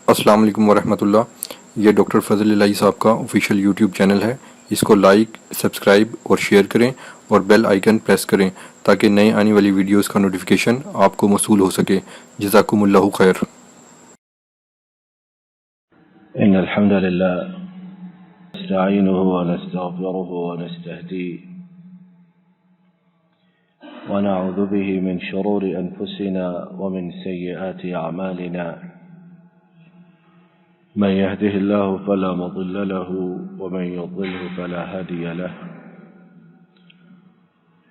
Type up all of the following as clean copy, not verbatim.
السلام علیکم ورحمۃ اللہ۔ یہ ڈاکٹر فضل الہی صاحب کا آفیشیل یوٹیوب چینل ہے، اس کو لائک، سبسکرائب اور شیئر کریں اور بیل آئیکن پریس کریں تاکہ نئے آنے والی ویڈیوز کا نوٹیفیکیشن آپ کو موصول ہو سکے۔ جزاکم اللہ خیر۔ إن الحمد لله نستعينه ونستغفره ونستهديه ونعوذ به من شرور أنفسنا ومن سيئات أعمالنا، من يهده الله فلا مضل له ومن يضلله فلا هادي له،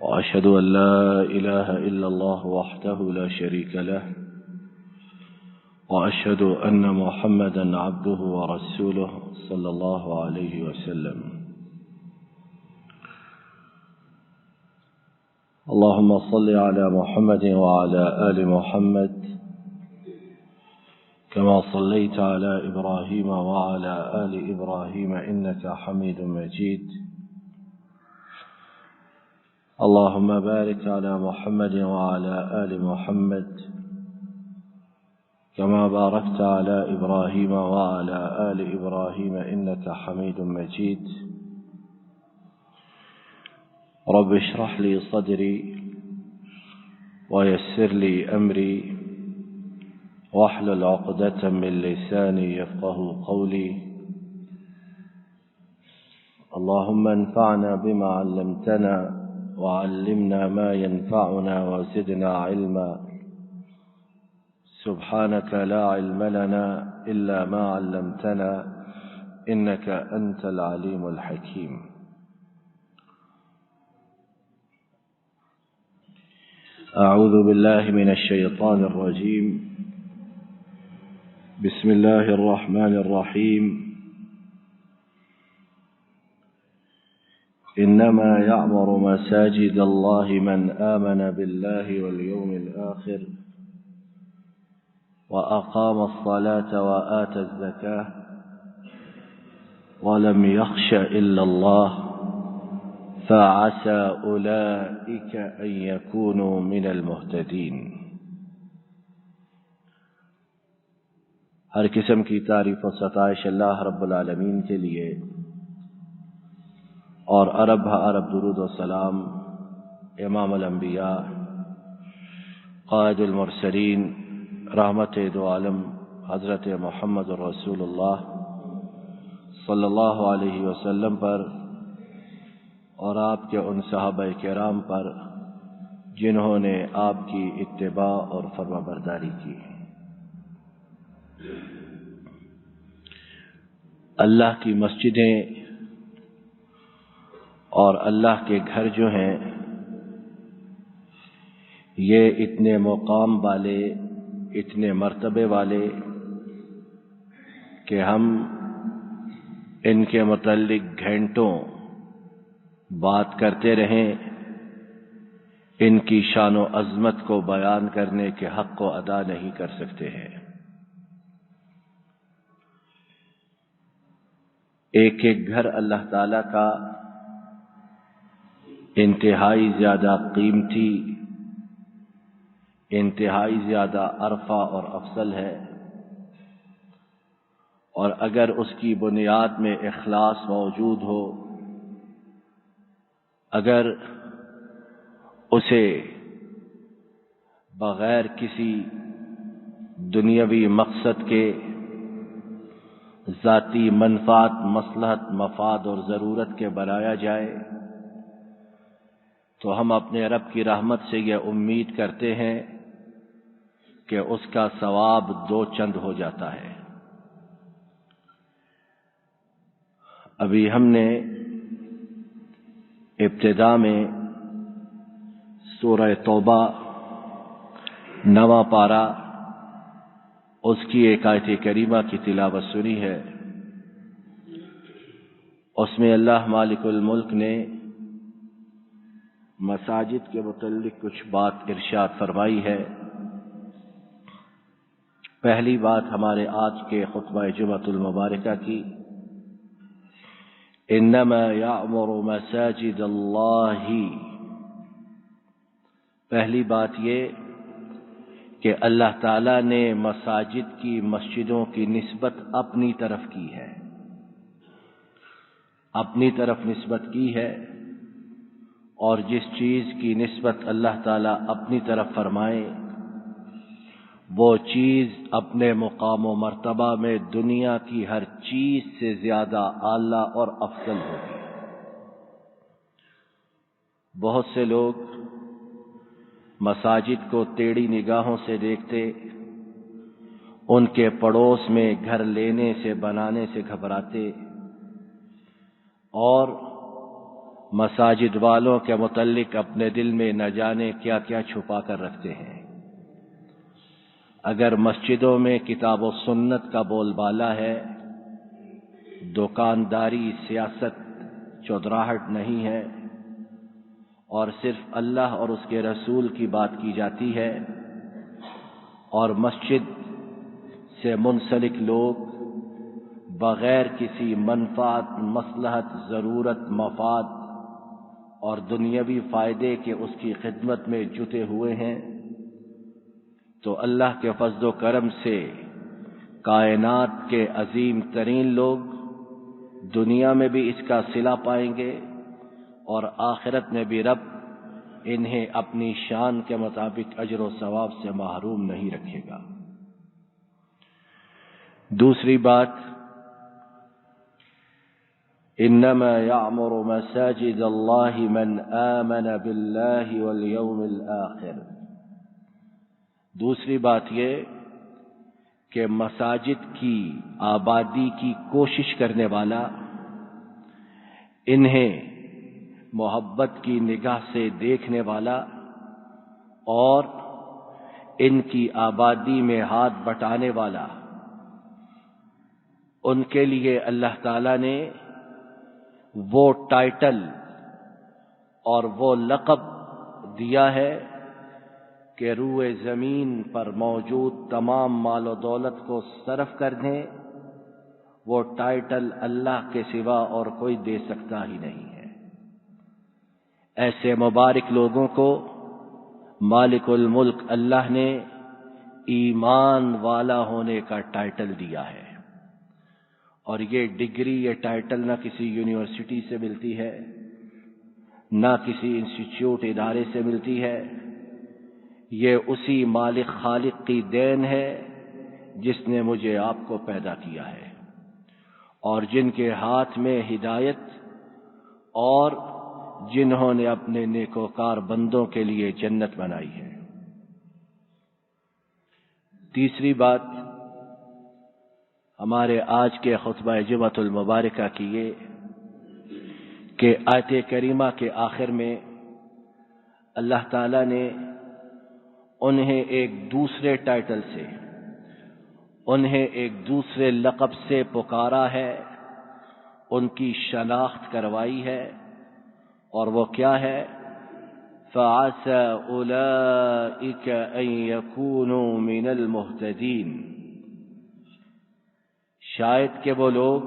وأشهد أن لا إله إلا الله وحده لا شريك له، وأشهد أن محمدا عبده ورسوله صلى الله عليه وسلم۔ اللهم صل على محمد وعلى آل محمد كما صليت على إبراهيم وعلى آل إبراهيم إنك حميد مجيد، اللهم بارك على محمد وعلى آل محمد كما باركت على إبراهيم وعلى آل إبراهيم إنك حميد مجيد، رب اشرح لي صدري ويسر لي أمري واحلل عقدة من لساني يفقه قولي، اللهم انفعنا بما علمتنا وعلمنا ما ينفعنا وزدنا علما، سبحانك لا علم لنا إلا ما علمتنا إنك أنت العليم الحكيم۔ أعوذ بالله من الشيطان الرجيم، بسم الله الرحمن الرحيم، إنما يعمر مساجد الله من آمن بالله واليوم الآخر وأقام الصلاة وآتى الزكاة ولم يخش إلا الله فعسى أولئك أن يكونوا من المهتدين۔ ہر قسم کی تعریف و ستائش اللہ رب العالمین کے لیے، اور ارب درود و سلام امام الانبیاء قائد المرسلین رحمت دو عالم حضرت محمد رسول اللہ صلی اللہ علیہ وسلم پر، اور آپ کے ان صحابہ کرام پر جنہوں نے آپ کی اتباع اور فرما برداری کی۔ اللہ کی مسجدیں اور اللہ کے گھر جو ہیں، یہ اتنے مقام والے، اتنے مرتبے والے کہ ہم ان کے متعلق گھنٹوں بات کرتے رہیں، ان کی شان و عظمت کو بیان کرنے کے حق کو ادا نہیں کر سکتے ہیں۔ ایک ایک گھر اللہ تعالی کا انتہائی زیادہ قیمتی، انتہائی زیادہ عرفہ اور افضل ہے، اور اگر اس کی بنیاد میں اخلاص موجود ہو، اگر اسے بغیر کسی دنیاوی مقصد کے، ذاتی منفعت، مصلحت، مفاد اور ضرورت کے بنایا جائے، تو ہم اپنے رب کی رحمت سے یہ امید کرتے ہیں کہ اس کا ثواب دو چند ہو جاتا ہے۔ ابھی ہم نے ابتدا میں سورہ توبہ 9واں پارہ، اس کی ایک آیت کریمہ کی تلاوت سنی ہے۔ اس میں اللہ مالک الملک نے مساجد کے متعلق کچھ بات ارشاد فرمائی ہے۔ پہلی بات ہمارے آج کے خطبہ جمعۃ المبارکہ کی، انما یعمر مساجد اللہ، پہلی بات یہ کہ اللہ تعالیٰ نے مساجد کی مسجدوں کی نسبت اپنی طرف کی ہے، اپنی طرف نسبت کی ہے، اور جس چیز کی نسبت اللہ تعالیٰ اپنی طرف فرمائے وہ چیز اپنے مقام و مرتبہ میں دنیا کی ہر چیز سے زیادہ اعلیٰ اور افضل ہوگی۔ بہت سے لوگ مساجد کو ٹیڑھی نگاہوں سے دیکھتے، ان کے پڑوس میں گھر لینے سے بنانے سے گھبراتے، اور مساجد والوں کے متعلق اپنے دل میں نہ جانے کیا کیا چھپا کر رکھتے ہیں۔ اگر مسجدوں میں کتاب و سنت کا بول بالا ہے، دکانداری، سیاست، چودراہٹ نہیں ہے، اور صرف اللہ اور اس کے رسول کی بات کی جاتی ہے، اور مسجد سے منسلک لوگ بغیر کسی منفعت، مصلحت، ضرورت، مفاد اور دنیاوی فائدے کے اس کی خدمت میں جٹے ہوئے ہیں، تو اللہ کے فضل و کرم سے کائنات کے عظیم ترین لوگ دنیا میں بھی اس کا صلہ پائیں گے، اور آخرت میں بھی رب انہیں اپنی شان کے مطابق اجر و ثواب سے محروم نہیں رکھے گا۔ دوسری بات، انما یعمر مساجد اللہ من آمن باللہ والیوم الآخر۔ دوسری بات یہ کہ مساجد کی آبادی کی کوشش کرنے والا انہیں محبت کی نگاہ سے دیکھنے والا اور ان کی آبادی میں ہاتھ بٹانے والا، ان کے لیے اللہ تعالیٰ نے وہ ٹائٹل اور وہ لقب دیا ہے کہ روئے زمین پر موجود تمام مال و دولت کو صرف کر دیں، وہ ٹائٹل اللہ کے سوا اور کوئی دے سکتا ہی نہیں ہے۔ ایسے مبارک لوگوں کو مالک الملک اللہ نے ایمان والا ہونے کا ٹائٹل دیا ہے، اور یہ ڈگری، یہ ٹائٹل نہ کسی یونیورسٹی سے ملتی ہے، نہ کسی انسٹیٹیوٹ ادارے سے ملتی ہے، یہ اسی مالک خالق کی دین ہے جس نے مجھے آپ کو پیدا کیا ہے، اور جن کے ہاتھ میں ہدایت، اور جنہوں نے اپنے نیکوکار بندوں کے لیے جنت بنائی ہے۔ تیسری بات ہمارے آج کے خطبہ جمعۃ المبارکہ کی یہ کہ آیت کریمہ کے آخر میں اللہ تعالیٰ نے انہیں ایک دوسرے ٹائٹل سے، انہیں ایک دوسرے لقب سے پکارا ہے، ان کی شناخت کروائی ہے، اور وہ کیا ہے؟ فَعَسَىٰ أُولَٰئِكَ أَن يَكُونُوا مِنَ الْمُهْتَدِينَ۔ شاید کہ وہ لوگ،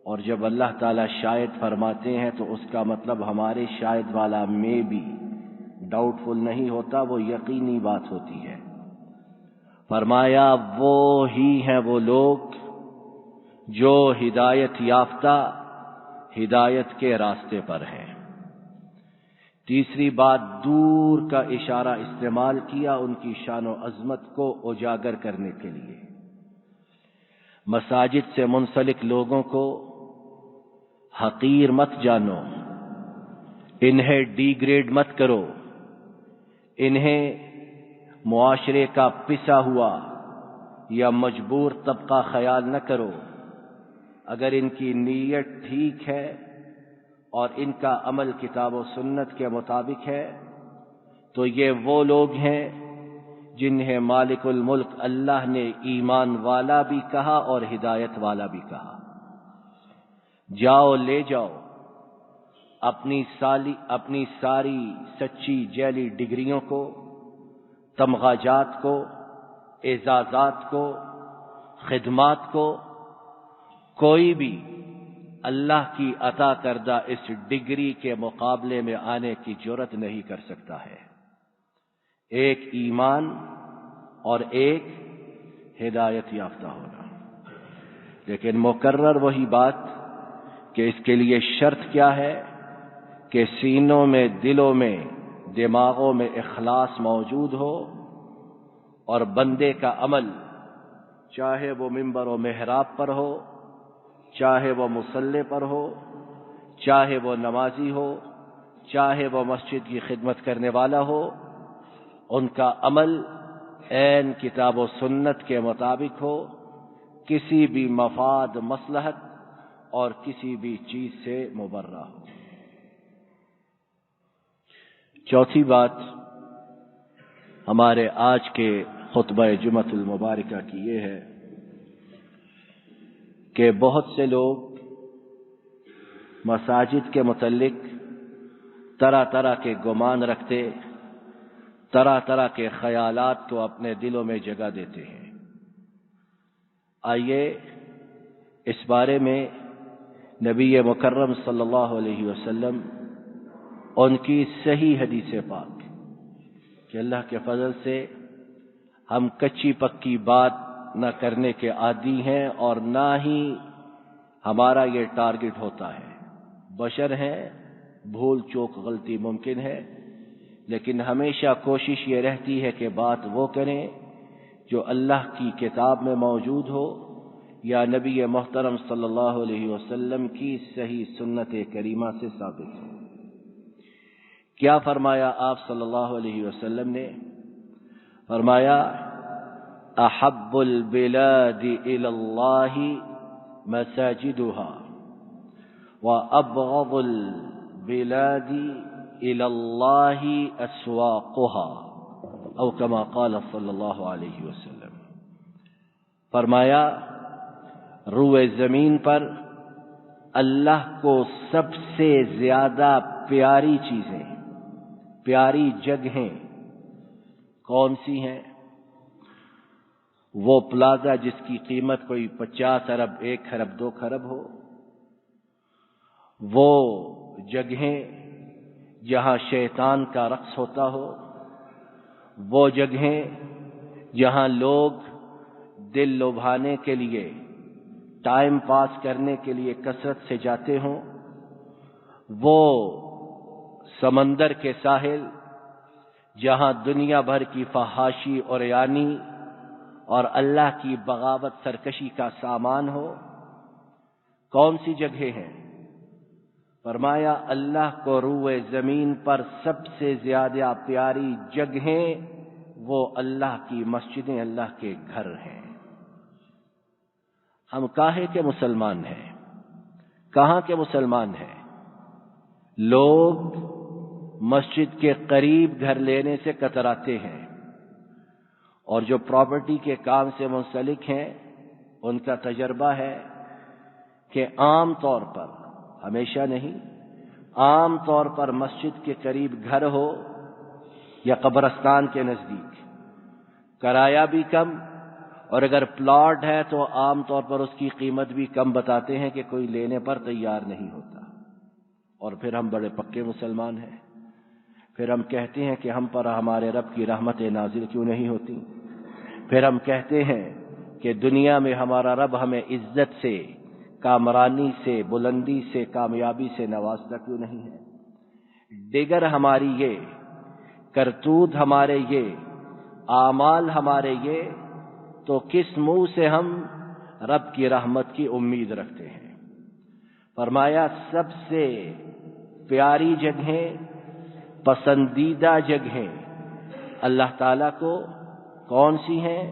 اور جب اللہ تعالیٰ شاید فرماتے ہیں تو اس کا مطلب ہمارے شاید والا میں بھی ڈاؤٹ فل نہیں ہوتا، وہ یقینی بات ہوتی ہے۔ فرمایا وہ ہی ہیں وہ لوگ جو ہدایت یافتہ، ہدایت کے راستے پر ہیں۔ تیسری بات، دور کا اشارہ استعمال کیا ان کی شان و عظمت کو اجاگر کرنے کے لیے۔ مساجد سے منسلک لوگوں کو حقیر مت جانو، انہیں ڈی گریڈ مت کرو، انہیں معاشرے کا پسا ہوا یا مجبور طبقہ خیال نہ کرو۔ اگر ان کی نیت ٹھیک ہے اور ان کا عمل کتاب و سنت کے مطابق ہے تو یہ وہ لوگ ہیں جنہیں مالک الملک اللہ نے ایمان والا بھی کہا اور ہدایت والا بھی کہا۔ جاؤ لے جاؤ اپنی ساری سچی جعلی ڈگریوں کو، تمغاجات کو، اعزازات کو، خدمات کو، کوئی بھی اللہ کی عطا کردہ اس ڈگری کے مقابلے میں آنے کی جرات نہیں کر سکتا ہے۔ ایک ایمان اور ایک ہدایت یافتہ ہونا۔ لیکن مقرر وہی بات کہ اس کے لیے شرط کیا ہے کہ سینوں میں، دلوں میں، دماغوں میں اخلاص موجود ہو، اور بندے کا عمل چاہے وہ منبر و محراب پر ہو، چاہے وہ مصلی پر ہو، چاہے وہ نمازی ہو، چاہے وہ مسجد کی خدمت کرنے والا ہو، ان کا عمل عین کتاب و سنت کے مطابق ہو، کسی بھی مفاد، مصلحت اور کسی بھی چیز سے مبرہ ہو۔ چوتھی بات ہمارے آج کے خطبہ جمعۃ المبارکہ کی یہ ہے کہ بہت سے لوگ مساجد کے متعلق طرح طرح کے گمان رکھتے، طرح طرح کے خیالات کو اپنے دلوں میں جگہ دیتے ہیں۔ آئیے اس بارے میں نبی مکرم صلی اللہ علیہ وسلم، ان کی صحیح حدیث پاک کہ اللہ کے فضل سے ہم کچی پکی بات نہ کرنے کے عادی ہیں، اور نہ ہی ہمارا یہ ٹارگٹ ہوتا ہے۔ بشر ہیں، بھول چوک غلطی ممکن ہے، لیکن ہمیشہ کوشش یہ رہتی ہے کہ بات وہ کریں جو اللہ کی کتاب میں موجود ہو یا نبی محترم صلی اللہ علیہ وسلم کی صحیح سنت کریمہ سے ثابت ہو۔ کیا فرمایا آپ صلی اللہ علیہ وسلم نے؟ فرمایا احب البلاد الى اللہ مساجدها وابغض البلاد الى اللہ اسواقها، او كما قال صلی اللہ علیہ وسلم۔ فرمایا روئے زمین پر اللہ کو سب سے زیادہ پیاری چیزیں، پیاری جگہیں کون سی ہیں؟ وہ پلازا جس کی قیمت کوئی 50 ارب، 1 خرب، 2 خرب ہو، وہ جگہیں جہاں شیطان کا رقص ہوتا ہو، وہ جگہیں جہاں لوگ دل لبھانے کے لیے، ٹائم پاس کرنے کے لیے کثرت سے جاتے ہوں، وہ سمندر کے ساحل جہاں دنیا بھر کی فحاشی اور عریانی اور اللہ کی بغاوت، سرکشی کا سامان ہو، کون سی جگہیں ہیں؟ فرمایا اللہ کو روئے زمین پر سب سے زیادہ پیاری جگہیں وہ اللہ کی مسجدیں، اللہ کے گھر ہیں۔ ہم کاہے کے مسلمان ہیں؟ کہاں کے مسلمان ہیں؟ لوگ مسجد کے قریب گھر لینے سے کتراتے ہیں، اور جو پراپرٹی کے کام سے منسلک ہیں ان کا تجربہ ہے کہ عام طور پر، ہمیشہ نہیں، عام طور پر مسجد کے قریب گھر ہو یا قبرستان کے نزدیک، کرایہ بھی کم، اور اگر پلاٹ ہے تو عام طور پر اس کی قیمت بھی کم بتاتے ہیں کہ کوئی لینے پر تیار نہیں ہوتا۔ اور پھر ہم بڑے پکے مسلمان ہیں، پھر ہم کہتے ہیں کہ ہم پر ہمارے رب کی رحمت نازل کیوں نہیں ہوتی، پھر ہم کہتے ہیں کہ دنیا میں ہمارا رب ہمیں عزت سے، کامرانی سے، بلندی سے، کامیابی سے نوازتا کیوں نہیں ہے۔ دیگر ہماری یہ کرتوت، ہمارے یہ اعمال، ہمارے یہ، تو کس منہ سے ہم رب کی رحمت کی امید رکھتے ہیں؟ فرمایا سب سے پیاری جگہیں، پسندیدہ جگہیں اللہ تعالیٰ کو کون سی ہیں؟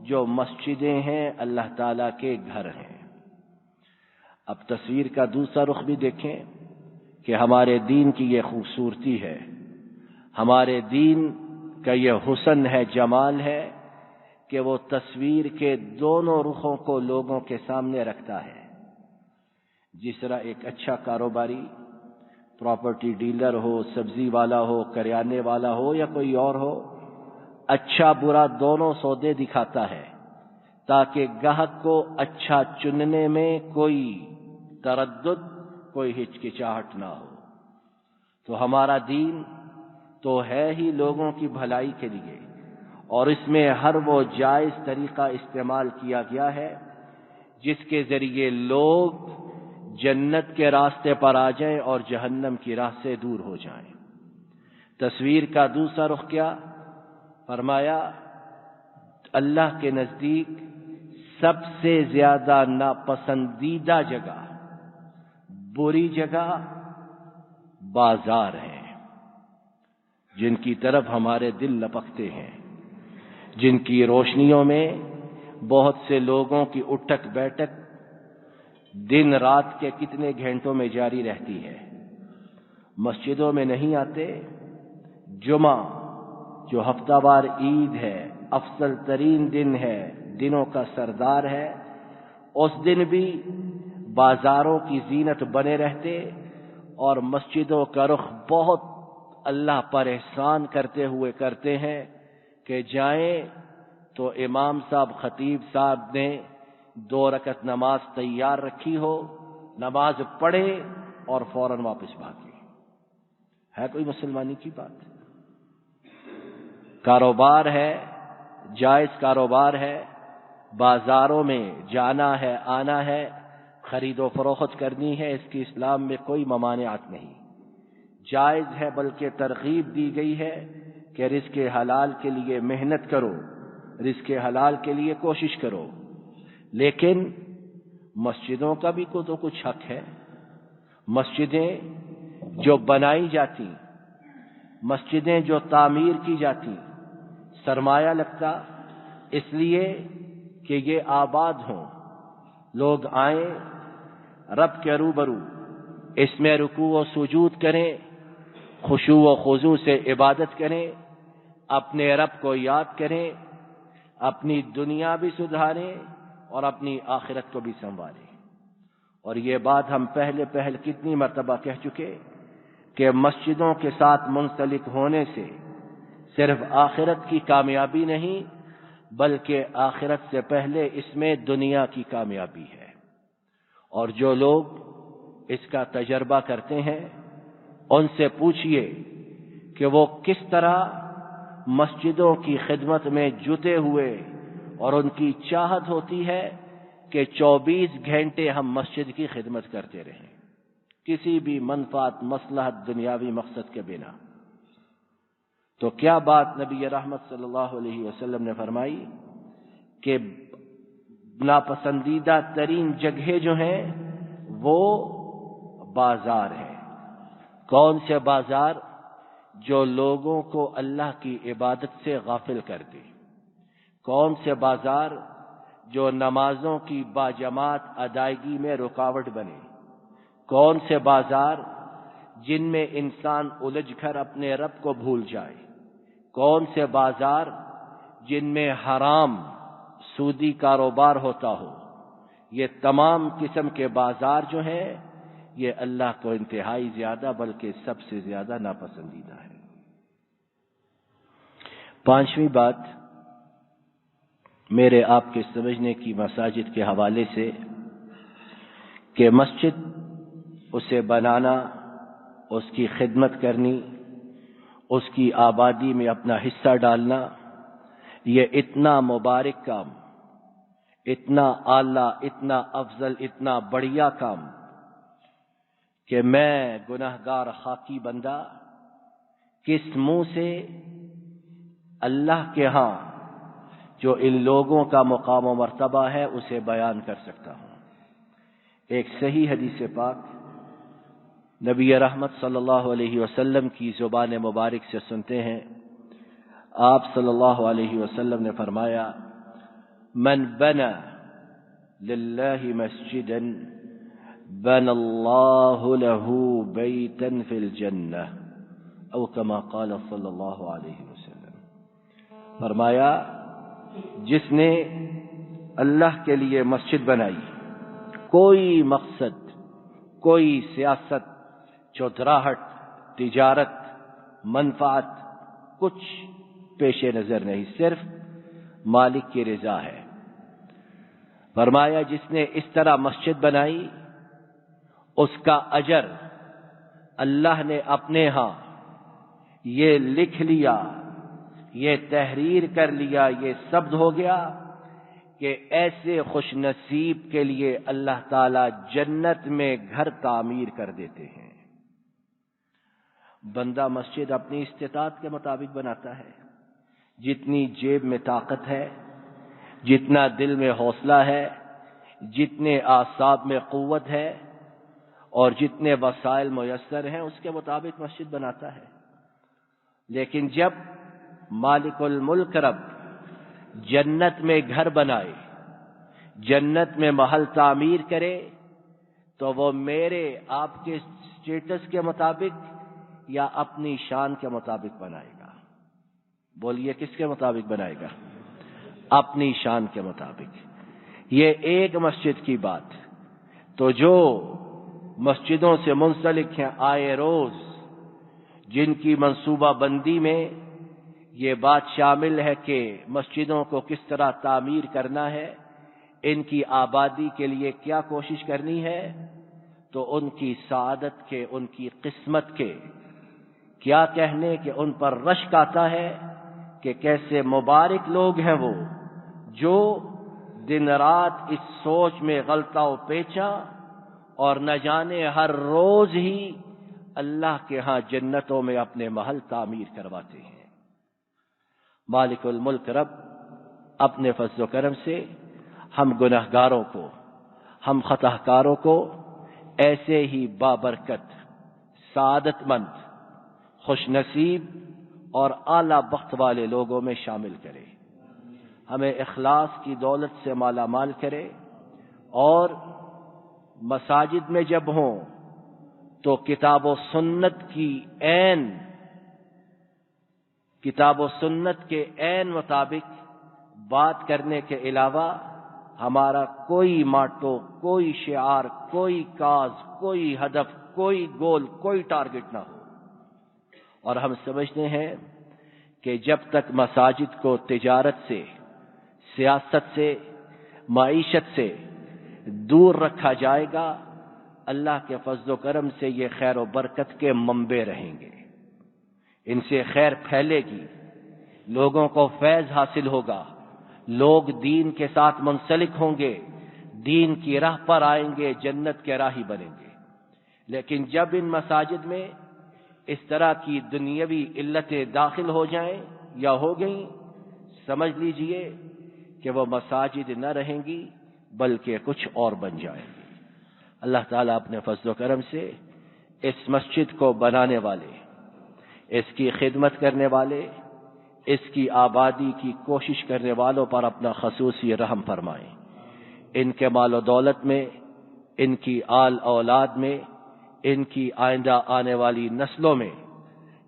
جو مسجدیں ہیں، اللہ تعالیٰ کے گھر ہیں۔ اب تصویر کا دوسرا رخ بھی دیکھیں کہ ہمارے دین کی یہ خوبصورتی ہے، ہمارے دین کا یہ حسن ہے، جمال ہے کہ وہ تصویر کے دونوں رخوں کو لوگوں کے سامنے رکھتا ہے۔ جس طرح ایک اچھا کاروباری، پراپرٹی ڈیلر ہو، سبزی والا ہو، کریانے والا ہو یا کوئی اور ہو، اچھا برا دونوں سودے دکھاتا ہے تاکہ گاہک کو اچھا چننے میں کوئی تردد، کوئی ہچکچاہٹ نہ ہو۔ تو ہمارا دین تو ہے ہی لوگوں کی بھلائی کے لیے، اور اس میں ہر وہ جائز طریقہ استعمال کیا گیا ہے جس کے ذریعے لوگ جنت کے راستے پر آ جائیں اور جہنم کی راہ سے دور ہو جائیں۔ تصویر کا دوسرا رخ کیا؟ فرمایا اللہ کے نزدیک سب سے زیادہ ناپسندیدہ جگہ، بری جگہ بازار ہے، جن کی طرف ہمارے دل لپکتے ہیں، جن کی روشنیوں میں بہت سے لوگوں کی اٹھک بیٹھک دن رات کے کتنے گھنٹوں میں جاری رہتی ہے۔ مسجدوں میں نہیں آتے۔ جمعہ جو ہفتہ وار عید ہے، افضل ترین دن ہے، دنوں کا سردار ہے، اس دن بھی بازاروں کی زینت بنے رہتے اور مسجدوں کا رخ بہت اللہ پر احسان کرتے ہوئے کرتے ہیں کہ جائیں تو امام صاحب خطیب صاحب نے 2 رکعت نماز تیار رکھی ہو، نماز پڑھے اور فوراً واپس بھاگے۔ ہے کوئی مسلمانی کی بات؟ کاروبار ہے، جائز کاروبار ہے، بازاروں میں جانا ہے، آنا ہے، خرید و فروخت کرنی ہے، اس کی اسلام میں کوئی ممانعت نہیں، جائز ہے، بلکہ ترغیب دی گئی ہے کہ رزق حلال کے لیے محنت کرو، رزق حلال کے لیے کوشش کرو۔ لیکن مسجدوں کا بھی تو کچھ حق ہے۔ مسجدیں جو بنائی جاتی، مسجدیں جو تعمیر کی جاتی، سرمایہ لگتا اس لیے کہ یہ آباد ہوں، لوگ آئیں رب کے روبرو، اس میں رکوع و سجود کریں، خشوع و خضوع سے عبادت کریں، اپنے رب کو یاد کریں، اپنی دنیا بھی سدھاریں اور اپنی آخرت کو بھی سنواریں۔ اور یہ بات ہم پہلے کتنی مرتبہ کہہ چکے کہ مسجدوں کے ساتھ منسلک ہونے سے صرف آخرت کی کامیابی نہیں بلکہ آخرت سے پہلے اس میں دنیا کی کامیابی ہے۔ اور جو لوگ اس کا تجربہ کرتے ہیں ان سے پوچھئے کہ وہ کس طرح مسجدوں کی خدمت میں جٹے ہوئے اور ان کی چاہت ہوتی ہے کہ 24 گھنٹے ہم مسجد کی خدمت کرتے رہیں، کسی بھی منفعت مصلحت دنیاوی مقصد کے بنا۔ تو کیا بات نبی رحمت صلی اللہ علیہ وسلم نے فرمائی کہ ناپسندیدہ ترین جگہیں جو ہیں وہ بازار ہے۔ کون سے بازار؟ جو لوگوں کو اللہ کی عبادت سے غافل کر دے۔ کون سے بازار؟ جو نمازوں کی باجماعت ادائیگی میں رکاوٹ بنے۔ کون سے بازار؟ جن میں انسان الجھ کر اپنے رب کو بھول جائے۔ کون سے بازار؟ جن میں حرام سودی کاروبار ہوتا ہو۔ یہ تمام قسم کے بازار جو ہیں یہ اللہ کو انتہائی زیادہ بلکہ سب سے زیادہ ناپسندیدہ ہے۔ 5ویں بات میرے آپ کے سمجھنے کی مساجد کے حوالے سے کہ مسجد اسے بنانا، اس کی خدمت کرنی، اس کی آبادی میں اپنا حصہ ڈالنا، یہ اتنا مبارک کام، اتنا اعلیٰ، اتنا افضل، اتنا بڑھیا کام کہ میں گناہگار خاکی بندہ کس منہ سے اللہ کے ہاں جو ان لوگوں کا مقام و مرتبہ ہے اسے بیان کر سکتا ہوں۔ ایک صحیح حدیث پاک نبی رحمت صلی اللہ علیہ وسلم کی زبان مبارک سے سنتے ہیں۔ آپ صلی اللہ علیہ وسلم نے فرمایا: من بنى للہ مسجدا بنى اللہ له بیتا فی الجنہ او کما قال صلی اللہ علیہ وسلم۔ فرمایا جس نے اللہ کے لیے مسجد بنائی، کوئی مقصد، کوئی سیاست، چودراہٹ، تجارت، منفعت کچھ پیش نظر نہیں، صرف مالک کی رضا ہے۔ فرمایا جس نے اس طرح مسجد بنائی اس کا اجر اللہ نے اپنے ہاں یہ لکھ لیا، یہ تحریر کر لیا، یہ ثبت ہو گیا کہ ایسے خوش نصیب کے لیے اللہ تعالی جنت میں گھر تعمیر کر دیتے ہیں۔ بندہ مسجد اپنی استطاعت کے مطابق بناتا ہے، جتنی جیب میں طاقت ہے، جتنا دل میں حوصلہ ہے، جتنے اعصاب میں قوت ہے اور جتنے وسائل میسر ہیں اس کے مطابق مسجد بناتا ہے۔ لیکن جب مالک الملک رب جنت میں گھر بنائے، جنت میں محل تعمیر کرے، تو وہ میرے آپ کے اسٹیٹس کے مطابق یا اپنی شان کے مطابق بنائے گا؟ بولیے کس کے مطابق بنائے گا؟ اپنی شان کے مطابق۔ یہ ایک مسجد کی بات۔ تو جو مسجدوں سے منسلک ہیں آئے روز، جن کی منصوبہ بندی میں یہ بات شامل ہے کہ مسجدوں کو کس طرح تعمیر کرنا ہے، ان کی آبادی کے لیے کیا کوشش کرنی ہے، تو ان کی سعادت کے، ان کی قسمت کے کیا کہنے کہ ان پر رشک آتا ہے کہ کیسے مبارک لوگ ہیں وہ جو دن رات اس سوچ میں غلطہ و پیچا اور نہ جانے ہر روز ہی اللہ کے ہاں جنتوں میں اپنے محل تعمیر کرواتے ہیں۔ مالک الملک رب اپنے فضل و کرم سے ہم گنہگاروں کو، ہم خطا کاروں کو ایسے ہی بابرکت، سعادت مند، خوش نصیب اور اعلی بخت والے لوگوں میں شامل کرے، ہمیں اخلاص کی دولت سے مالا مال کرے، اور مساجد میں جب ہوں تو کتاب و سنت کے عین مطابق بات کرنے کے علاوہ ہمارا کوئی ماٹو، کوئی شعار، کوئی کاز، کوئی ہدف، کوئی گول، کوئی ٹارگٹ نہ ہو۔ اور ہم سمجھتے ہیں کہ جب تک مساجد کو تجارت سے، سیاست سے، معیشت سے دور رکھا جائے گا، اللہ کے فضل و کرم سے یہ خیر و برکت کے منبع رہیں گے، ان سے خیر پھیلے گی، لوگوں کو فیض حاصل ہوگا، لوگ دین کے ساتھ منسلک ہوں گے، دین کی راہ پر آئیں گے، جنت کے راہی بنیں گے۔ لیکن جب ان مساجد میں اس طرح کی دنیاوی علتیں داخل ہو جائیں یا ہو گئیں، سمجھ لیجئے کہ وہ مساجد نہ رہیں گی بلکہ کچھ اور بن جائیں گی۔ اللہ تعالیٰ اپنے فضل و کرم سے اس مسجد کو بنانے والے، اس کی خدمت کرنے والے، اس کی آبادی کی کوشش کرنے والوں پر اپنا خصوصی رحم فرمائیں۔ ان کے مال و دولت میں، ان کی آل اولاد میں، ان کی آئندہ آنے والی نسلوں میں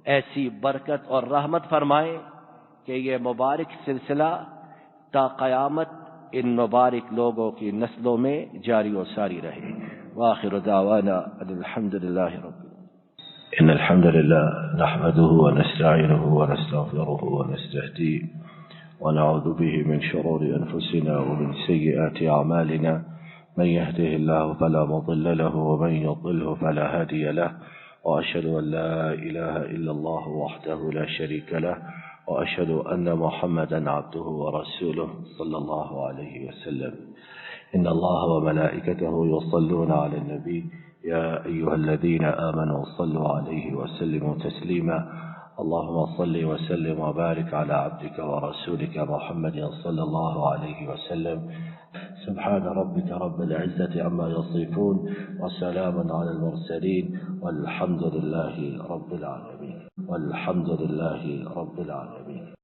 ایسی برکت اور رحمت فرمائیں کہ یہ مبارک سلسلہ تا قیامت ان مبارک لوگوں کی نسلوں میں جاری و ساری رہے۔ وآخر دعوانا الحمد للہ رب العالمین۔ إن الحمد لله نحمده ونستعينه ونستغفره ونستهديه ونعوذ به من شرور أنفسنا ومن سيئات أعمالنا، من يهده الله فلا مضل له ومن يضلله فلا هادي له، وأشهد أن لا إله إلا الله وحده لا شريك له، وأشهد أن محمدا عبده ورسوله صلى الله عليه وسلم. إن الله وملائكته يصلون على النبي يا أيها الذين آمنوا صلوا عليه وسلموا تسليما. اللهم صل وسلم وبارك على عبدك ورسولك محمد صلى الله عليه وسلم. سبحان ربك رب العزة عما يصفون وسلام على المرسلين والحمد لله رب العالمين.